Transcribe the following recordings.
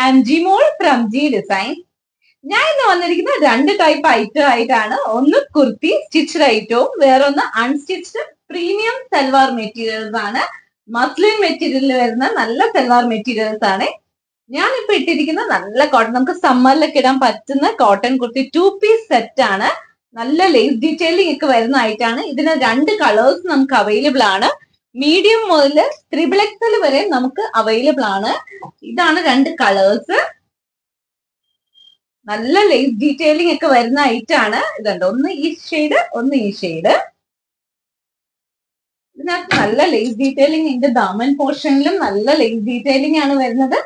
Am Jimol from G design. ഞാൻ ഇന്ന് വന്നിരിക്കുന്ന രണ്ട് ടൈപ്പ് ഐറ്റം ആയിട്ടാണ്. ഒന്ന് കുർത്തി സ്റ്റിച്ച്ഡ് ഐറ്റവും വേറൊന്ന് അൺസ്റ്റിച്ച്ഡ് പ്രീമിയം സൽവാർ മെറ്റീരിയൽസ് ആണ്. മസ്ലിൻ മെറ്റീരിയലിൽ വരുന്ന നല്ല സൽവാർ മെറ്റീരിയൽസ് ആണ്. ഞാനിപ്പോ ഇട്ടിരിക്കുന്ന നല്ല കോട്ടൺ, നമുക്ക് സമ്മറിലൊക്കെ ഇടാൻ പറ്റുന്ന കോട്ടൺ കുർത്തി 2 പീസ് സെറ്റ് ആണ്. നല്ല ലേസ് ഡീറ്റെയിലിംഗ് ഒക്കെ വരുന്ന ആയിട്ടാണ്. ഇതിന് രണ്ട് കളേഴ്സ് നമുക്ക് അവൈലബിൾ ആണ്. മീഡിയം മുതൽ XXL വരെ നമുക്ക് അവൈലബിൾ ആണ്. ഇതാണ് രണ്ട് കളേഴ്സ്. നല്ല ലേസ് ഡീറ്റെയിലിംഗ് ഒക്കെ വരുന്ന ഐറ്റാണ്. ഇതുണ്ട്, ഒന്ന് ഈ ഷെയ്ഡ്, ഒന്ന് ഈ ഷെയ്ഡ്. ഇതിനകത്ത് നല്ല ലേസ് ഡീറ്റെയിലിംഗ് ഉണ്ട്. ദാമൻ പോർഷനിലും നല്ല ലേസ് ഡീറ്റെയിലിംഗ് ആണ് വരുന്നത്.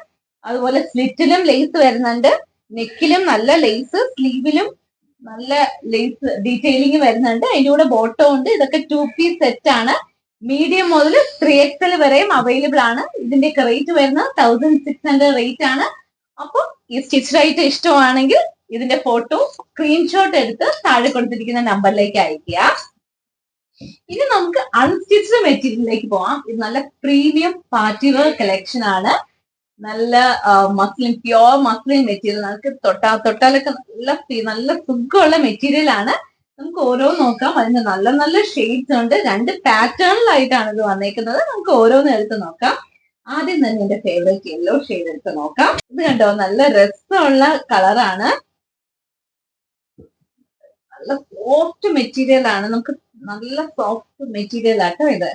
അതുപോലെ സ്ലിറ്റിലും ലേസ് വരുന്നുണ്ട്. നെക്കിലും നല്ല ലേസ്, സ്ലീവിലും നല്ല ലേസ് ഡീറ്റെയിലിംഗ് വരുന്നുണ്ട്. അതിന്റെ കൂടെ ബോട്ടം ഉണ്ട്. ഇതൊക്കെ 2 പീസ് സെറ്റ് ആണ്. മീഡിയം മുതൽ 3XL വരെയും അവൈലബിൾ ആണ്. ഇതിന്റെയൊക്കെ റേറ്റ് വരുന്നത് 1600 റേറ്റ് ആണ്. അപ്പൊ ഈ സ്റ്റിച്ച് റേറ്റ് ഇഷ്ടമാണെങ്കിൽ ഇതിന്റെ ഫോട്ടോ സ്ക്രീൻഷോട്ട് എടുത്ത് താഴെ കൊടുത്തിരിക്കുന്ന നമ്പറിലേക്ക് അയക്കുക. ഇനി നമുക്ക് അൺസ്റ്റിച്ച്ഡ് മെറ്റീരിയലിലേക്ക് പോവാം. ഇത് നല്ല പ്രീമിയം പാർട്ടി വെയർ കളക്ഷൻ ആണ്. നല്ല മസ്ലിൻ, പ്യോർ മസ്ലിൻ മെറ്റീരിയൽ. നമുക്ക് തൊട്ടാലൊക്കെ നല്ല സുഖമുള്ള മെറ്റീരിയൽ ആണ്. നമുക്ക് ഓരോ നോക്കാം. അതിന് നല്ല നല്ല ഷെയ്ഡ്സ് ഉണ്ട്. രണ്ട് പാറ്റേണിലായിട്ടാണ് ഇത് വന്നേക്കുന്നത്. നമുക്ക് ഓരോന്ന് എടുത്ത് നോക്കാം. ആദ്യം തന്നെ എന്റെ ഫേവറേറ്റ് യെല്ലോ ഷെയ്ഡ് എടുത്ത് നോക്കാം. ഇത് കണ്ടോ, നല്ല രസമുള്ള കളറാണ്. നല്ല സോഫ്റ്റ് മെറ്റീരിയൽ ആണ്. നമുക്ക് നല്ല സോഫ്റ്റ് മെറ്റീരിയൽ ആട്ടോ ഇത്.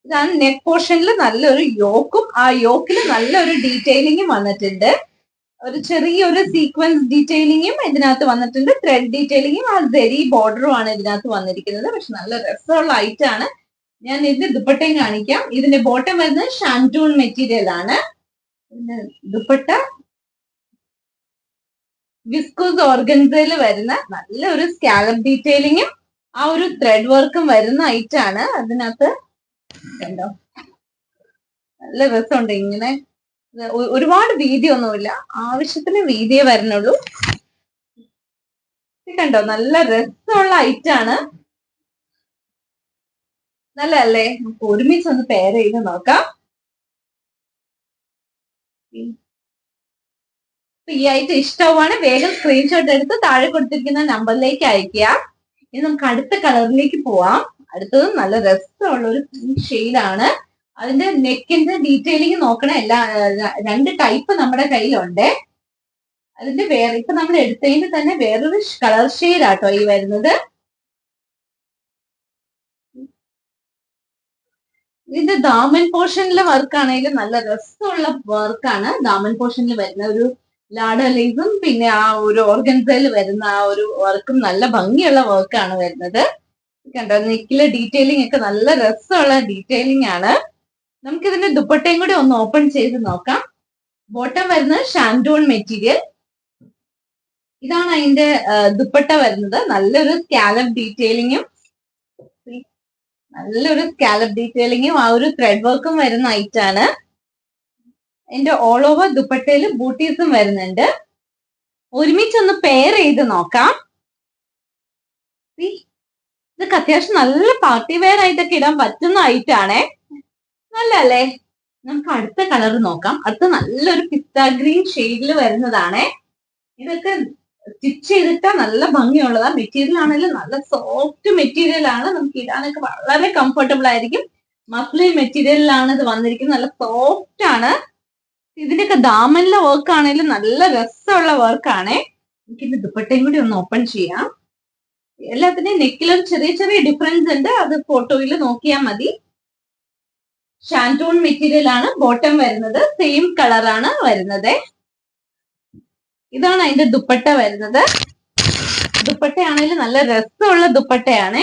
ഇതാണ് നെക്ക് പോർഷനിൽ നല്ലൊരു യോക്കും, ആ യോക്കിൽ നല്ലൊരു ഡീറ്റെയിലിംഗും വന്നിട്ടുണ്ട്. ഒരു ചെറിയൊരു സീക്വൻസ് ഡീറ്റെയിലിംഗും ഇതിനകത്ത് വന്നിട്ടുണ്ട്. ത്രെഡ് ഡീറ്റെയിലിംഗും ആ സെരി ബോർഡറും ആണ് ഇതിനകത്ത് വന്നിരിക്കുന്നത്. പക്ഷെ നല്ല രസമുള്ള ഐറ്റാണ്. ഞാൻ ഇതിന്റെ ദുപ്പട്ടയും കാണിക്കാം. ഇതിന്റെ ബോട്ടം വരുന്നത് ഷാൻറ്റൂൺ മെറ്റീരിയൽ ആണ്. ദുപ്പട്ട വിസ്കോസ് ഓർഗൻസയിൽ വരുന്ന നല്ലൊരു സ്കാലപ്പ് ഡീറ്റെയിലിംഗും ആ ഒരു ത്രെഡ് വർക്കും വരുന്ന ഐറ്റാണ്. അതിനകത്ത് കണ്ടോ, നല്ല രസമുണ്ട്. ഇങ്ങനെ ഒരുപാട് വീതി ഒന്നുമില്ല, ആവശ്യത്തിന് വീതിയെ വരുന്നുള്ളൂ. കണ്ടോ, നല്ല രസമുള്ള ഐറ്റാണ്. നല്ലല്ലേ? നമുക്ക് ഒരുമിച്ച് ഒന്ന് പെയർ ചെയ്ത് നോക്കാം. ഈ ഐറ്റം ഇഷ്ടമാണ് വേഗം സ്ക്രീൻഷോട്ട് എടുത്ത് താഴെ കൊടുത്തിരിക്കുന്ന നമ്പറിലേക്ക് അയക്കുക. ഇനി നമുക്ക് അടുത്ത കളറിലേക്ക് പോവാം. അടുത്തത് നല്ല രസമുള്ള ഒരു ഷെയ്ഡാണ്. അതിന്റെ നെക്കിന്റെ ഡീറ്റെയിലിംഗ് നോക്കണം. രണ്ട് ടൈപ്പ് നമ്മുടെ കയ്യിലുണ്ട്. അതിന്റെ ഇപ്പൊ നമ്മൾ എടുത്തതിന്റെ തന്നെ വേറൊരു കളർ ഷെയ്ഡ് ആട്ടോ ഈ വരുന്നത്. ഇതിന്റെ ദാമൻ പോർഷനിലെ വർക്ക് ആണെങ്കിലും നല്ല രസമുള്ള വർക്കാണ്. ദാമൻ പോർഷനിൽ വരുന്ന ഒരു ലാഡർ ലേസും പിന്നെ ആ ഒരു ഓർഗൻസയിൽ വരുന്ന ആ ഒരു വർക്കും നല്ല ഭംഗിയുള്ള വർക്കാണ് വരുന്നത്. കണ്ടോ, നെക്കിലെ ഡീറ്റെയിലിംഗ് ഒക്കെ നല്ല രസമുള്ള ഡീറ്റെയിലിംഗ് ആണ്. നമുക്ക് ഇതിന്റെ ദുപ്പട്ടയും കൂടി ഒന്ന് ഓപ്പൺ ചെയ്ത് നോക്കാം. ബോട്ടം വരുന്നത് ഷാൻറ്റൂൺ മെറ്റീരിയൽ. ഇതാണ് അതിന്റെ ദുപ്പട്ട വരുന്നത്. നല്ലൊരു സ്കാലപ്പ് ഡീറ്റെയിലിങ്ങും ആ ഒരു ത്രെഡ് വർക്കും വരുന്ന ഐറ്റാണ്. അതിന്റെ ഓൾ ഓവർ ദുപ്പട്ടയിൽ ബൂട്ടീസും വരുന്നുണ്ട്. ഒരുമിച്ചൊന്ന് പെയർ ചെയ്ത് നോക്കാം. ഇതൊക്കെ അത്യാവശ്യം നല്ല പാർട്ടി വെയർ ആയിട്ടൊക്കെ ഇടാൻ പറ്റുന്ന ഐറ്റാണേ. നല്ലല്ലേ? നമുക്ക് അടുത്ത കളർ നോക്കാം. അടുത്ത നല്ലൊരു പിസ്ത ഗ്രീൻ ഷെയ്ഡിൽ വരുന്നതാണേ. ഇതൊക്കെ സ്റ്റിച്ച് ചെയ്തിട്ടാ നല്ല ഭംഗിയുള്ളതാ. മെറ്റീരിയൽ ആണെങ്കിലും നല്ല സോഫ്റ്റ് മെറ്റീരിയൽ ആണ്. നമുക്ക് ഇടാനൊക്കെ വളരെ കംഫർട്ടബിൾ ആയിരിക്കും. മസ്ലിൻ മെറ്റീരിയലിലാണ് ഇത് വന്നിരിക്കുന്നത്. നല്ല സോഫ്റ്റ് ആണ്. ഇതിന്റെയൊക്കെ ദാമനിലെ വർക്ക് ആണെങ്കിലും നല്ല രസമുള്ള വർക്കാണേ. എനിക്കിന്റെ ദുപ്പട്ടയും കൂടി ഒന്ന് ഓപ്പൺ ചെയ്യാം. എല്ലാത്തിന്റെയും നെക്കിലും ചെറിയ ചെറിയ ഡിഫറൻസ് ഉണ്ട്. അത് ഫോട്ടോയിൽ നോക്കിയാൽ മതി. ഷാൻറ്റൂൺ മെറ്റീരിയൽ ആണ്. ബോട്ടം വരുന്നത് സെയിം കളറാണ് വരുന്നത്. ഇതാണ് അതിന്റെ ദുപ്പട്ട വരുന്നത്. ദുപ്പട്ടയാണെങ്കിൽ നല്ല രസമുള്ള ദുപ്പട്ടയാണ്.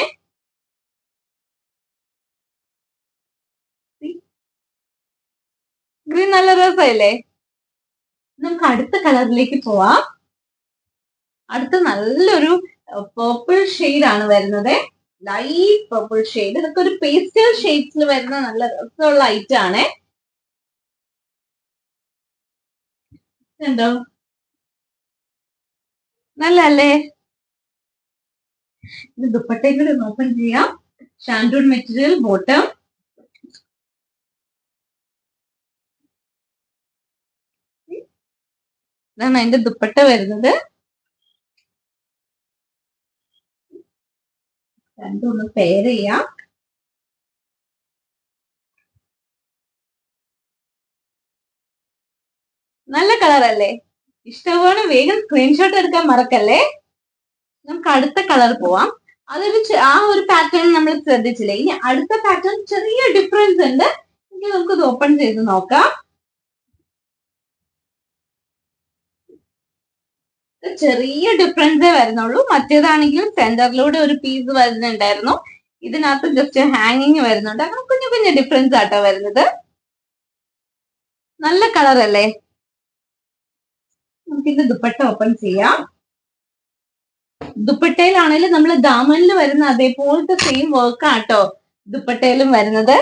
ഗ്രീൻ നല്ല രസമല്ലേ? നമുക്ക് അടുത്ത കളറിലേക്ക് പോവാം. അടുത്ത നല്ലൊരു പേർപ്പിൾ ഷെയ്ഡ് ആണ് വരുന്നത്. Light purple shade. ഇതൊക്കെ ഒരു പേസ്റ്റൽ ഷെയ്ഡ്സിൽ വരുന്ന നല്ല രസമുള്ള ഐറ്റം ആണ്. കണ്ടോ, നല്ലല്ലേ? ഇത് ദുപ്പട്ടയും കൂടി ഒന്ന് ഓപ്പൺ ചെയ്യാം. Shantoon material bottom. ഇതാണ് അതിന്റെ ദുപ്പട്ട വരുന്നത്. രണ്ടും ഒന്ന് പെയർ ചെയ്യാം. നല്ല കളർ അല്ലേ? ഇഷ്ടമാണ്. വേഗം സ്ക്രീൻഷോട്ട് എടുക്കാൻ മറക്കല്ലേ. നമുക്ക് അടുത്ത കളർ പോവാം. ആ ഒരു പാറ്റേൺ നമ്മൾ ശ്രദ്ധിച്ചില്ലേ. ഇനി അടുത്ത പാറ്റേൺ ചെറിയ ഡിഫറൻസ് ഉണ്ട്. ഇനി നമുക്കത് ഓപ്പൺ ചെയ്ത് നോക്കാം. ചെറിയ ഡിഫറൻസേ വരുന്നുള്ളൂ. മറ്റേതാണെങ്കിലും സെന്ററിലൂടെ ഒരു പീസ് വരുന്നുണ്ടായിരുന്നു. ഇതിനകത്ത് ജസ്റ്റ് ഹാങ്ങിങ് വരുന്നുണ്ട്. അങ്ങനെ കുഞ്ഞു കുഞ്ഞു ഡിഫറൻസ് ആട്ടോ വരുന്നത്. നല്ല കളർ അല്ലേ? നമുക്കിത് ദുപ്പട്ട ഓപ്പൺ ചെയ്യാം. ദുപ്പട്ടയിലാണെങ്കിലും നമ്മൾ ദാമനിൽ വരുന്ന അതേപോലത്തെ സെയിം വർക്ക് ആട്ടോ ദുപ്പട്ടയിലും വരുന്നത്.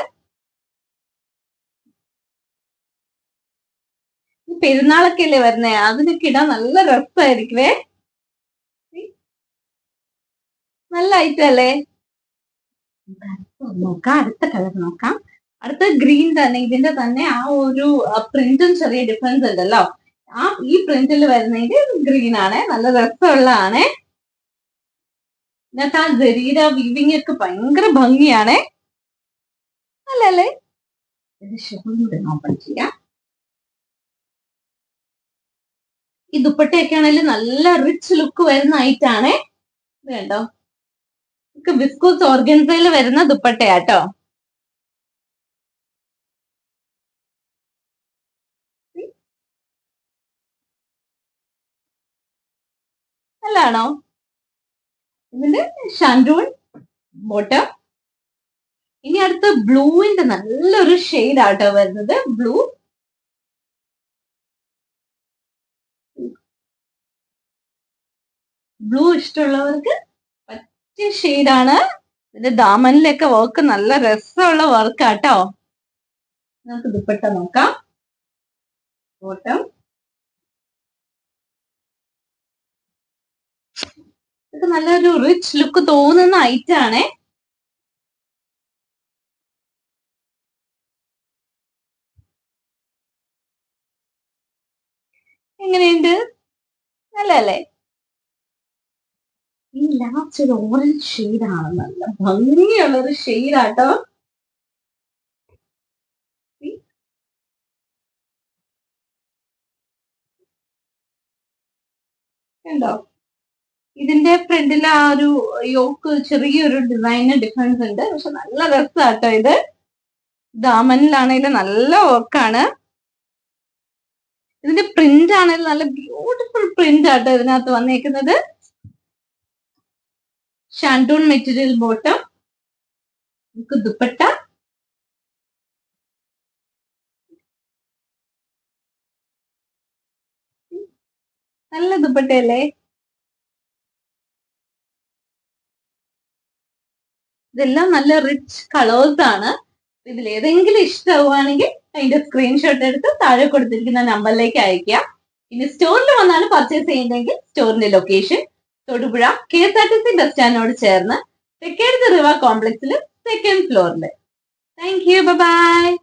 പെരുന്നാളൊക്കെ അല്ലേ വരുന്നേ, അതിനൊക്കെ ഇടാൻ നല്ല രസമായിരിക്കുവേ. നല്ല ഐറ്റം അല്ലേ? നോക്കാം, അടുത്ത കളർ നോക്കാം. അടുത്ത ഗ്രീൻ തന്നെ. ഇതിന്റെ തന്നെ ആ ഒരു പ്രിന്റും ചെറിയ ഡിഫറൻസ് ഉണ്ടല്ലോ. ഈ പ്രിന്റിൽ വരുന്നതിന്റെ ഗ്രീൻ ആണ്. നല്ല രസമുള്ളതാണ്. ഇതിനകത്ത് ആ ജരീര വീവിങ് ഒക്കെ ഭയങ്കര ഭംഗിയാണേ. അല്ലല്ലേ? ഇത് ഷോളും കൂടെ ഓപ്പൺ ചെയ്യാം. ഈ ദുപ്പട്ടയൊക്കെ ആണെങ്കിലും നല്ല റിച്ച് ലുക്ക് വരുന്ന ഐറ്റാണേ. വേണ്ടോ? വിസ്കോസ് ഓർഗൻസയിൽ വരുന്ന ദുപ്പട്ടയാട്ടോ. നല്ലാണോ? ഇതിന്റെ ഷാൻഡൂൺ ബോട്ടം. ഇനി അടുത്ത ബ്ലൂവിന്റെ നല്ലൊരു ഷെയ്ഡ് ആട്ടോ വരുന്നത്. ബ്ലൂ ഇഷ്ടമുള്ളവർക്ക് പറ്റിയ ഷെയ്ഡാണ്. ഇതിന്റെ ദാമനിലൊക്കെ വർക്ക് നല്ല രസമുള്ള വർക്കാട്ടോ. നമുക്ക് ദുപ്പട്ട നോക്കാം. ബോട്ടം ഇത് നല്ലൊരു റിച്ച് ലുക്ക് തോന്നുന്ന ഐറ്റാണേ. എങ്ങനെയുണ്ട്? നല്ലല്ലേ? ഈ ലാസ്റ്റ് ഒരു ഓറഞ്ച് ഷെയ്ഡാണ്. നല്ല ഭംഗിയുള്ളൊരു ഷെയ്ഡാട്ടോ. കണ്ടോ? ഇതിന്റെ ഫ്രണ്ടിൽ ആ ഒരു യോക്ക് ചെറിയൊരു ഡിസൈന് ഡിഫറൻസ് ഉണ്ട്. പക്ഷെ നല്ല രസമാട്ടോ ഇത്. ദാമനിലാണെങ്കിലും നല്ല വർക്കാണ്. ഇതിന്റെ പ്രിന്റ് ആണെങ്കിലും നല്ല ബ്യൂട്ടിഫുൾ പ്രിന്റ് ആട്ടോ ഇതിനകത്ത് വന്നേക്കുന്നത്. Shantoon material bottom. നമുക്ക് ദുപ്പട്ട. നല്ല ദുപ്പട്ടയല്ലേ? ഇതെല്ലാം നല്ല റിച്ച് കളേഴ്സ് ആണ്. ഇതിൽ ഏതെങ്കിലും ഇഷ്ടമാവുകയാണെങ്കിൽ അതിന്റെ സ്ക്രീൻഷോട്ട് എടുത്ത് താഴെ കൊടുത്തിരിക്കുന്ന നമ്പറിലേക്ക് അയക്കുക. ഇനി സ്റ്റോറിൽ വന്നാണ് പർച്ചേസ് ചെയ്യുന്നതെങ്കിൽ സ്റ്റോറിന്റെ ലൊക്കേഷൻ തൊടുപുഴ KSRTC ബസ് സ്റ്റാൻഡിനോട് ചേർന്ന് തെക്കേടത്ത് റിവ കോംപ്ലക്സിൽ സെക്കൻഡ് ഫ്ലോറിൽ. Thank you. ബൈ.